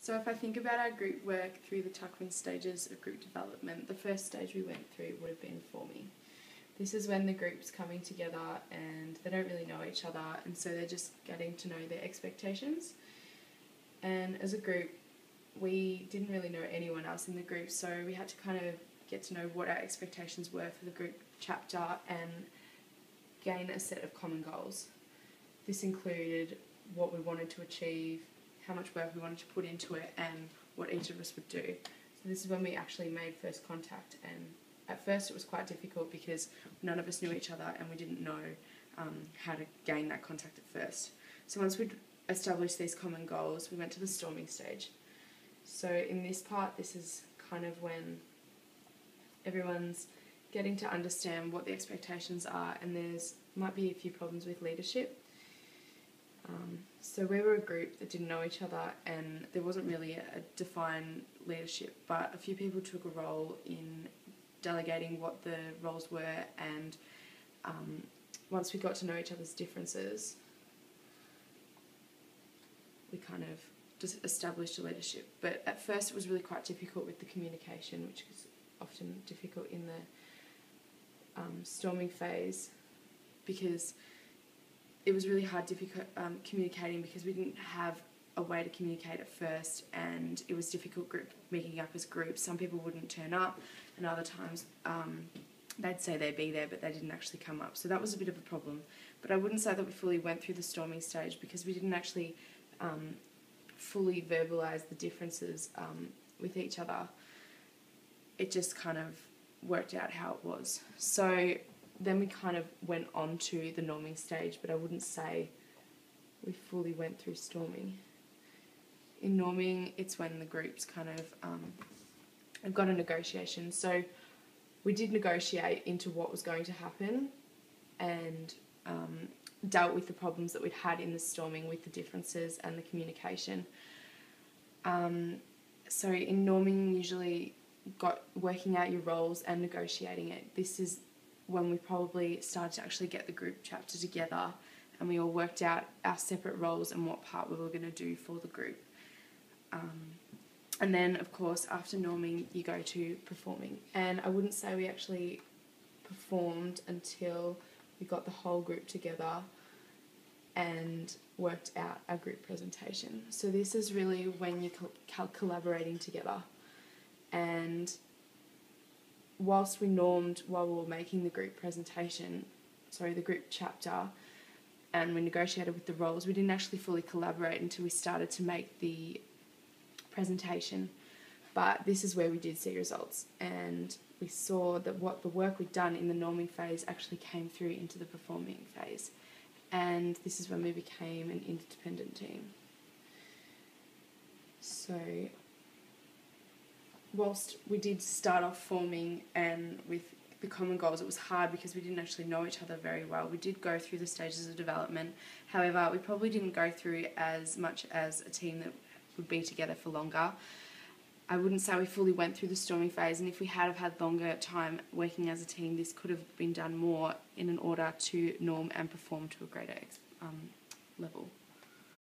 So if I think about our group work through the Tuckman stages of group development, the first stage we went through would have been forming. This is when the group's coming together and they don't really know each other, and so they're just getting to know their expectations. And as a group, we didn't really know anyone else in the group, so we had to kind of get to know what our expectations were for the group chapter and gain a set of common goals. This included what we wanted to achieve, how much work we wanted to put into it, and what each of us would do. So this is when we actually made first contact, and at first it was quite difficult because none of us knew each other and we didn't know how to gain that contact at first. So once we'd established these common goals, we went to the storming stage. So in this part, this is kind of when everyone's getting to understand what the expectations are, and there's might be a few problems with leadership. So we were a group that didn't know each other and there wasn't really a defined leadership, but a few people took a role in delegating what the roles were, and once we got to know each other's differences, we kind of just established a leadership. But at first it was really quite difficult with the communication, which is often difficult in the storming phase, because it was really hard communicating because we didn't have a way to communicate at first, and it was difficult meeting up as groups. Some people wouldn't turn up, and other times they'd say they'd be there but they didn't actually come up. So that was a bit of a problem. But I wouldn't say that we fully went through the storming stage because we didn't actually fully verbalise the differences with each other. It just kind of worked out how it was. So then we kind of went on to the norming stage, but I wouldn't say we fully went through storming. In norming, it's when the groups kind of have got a negotiation. So we did negotiate into what was going to happen and dealt with the problems that we'd had in the storming with the differences and the communication. So in norming, usually got working out your roles and negotiating it. This is when we probably started to actually get the group chapter together, and we all worked out our separate roles and what part we were going to do for the group. And then, of course, after norming, you go to performing. And I wouldn't say we actually performed until we got the whole group together and worked out our group presentation. So this is really when you're collaborating together. And whilst we normed while we were making the group the group chapter, and we negotiated with the roles, we didn't actually fully collaborate until we started to make the presentation. But this is where we did see results, and we saw that what the work we'd done in the norming phase actually came through into the performing phase. And this is when we became an independent team. So whilst we did start off forming and with the common goals, it was hard because we didn't actually know each other very well. We did go through the stages of development. However, we probably didn't go through as much as a team that would be together for longer. I wouldn't say we fully went through the storming phase, and if we had have had longer time working as a team, this could have been done more in order to norm and perform to a greater level.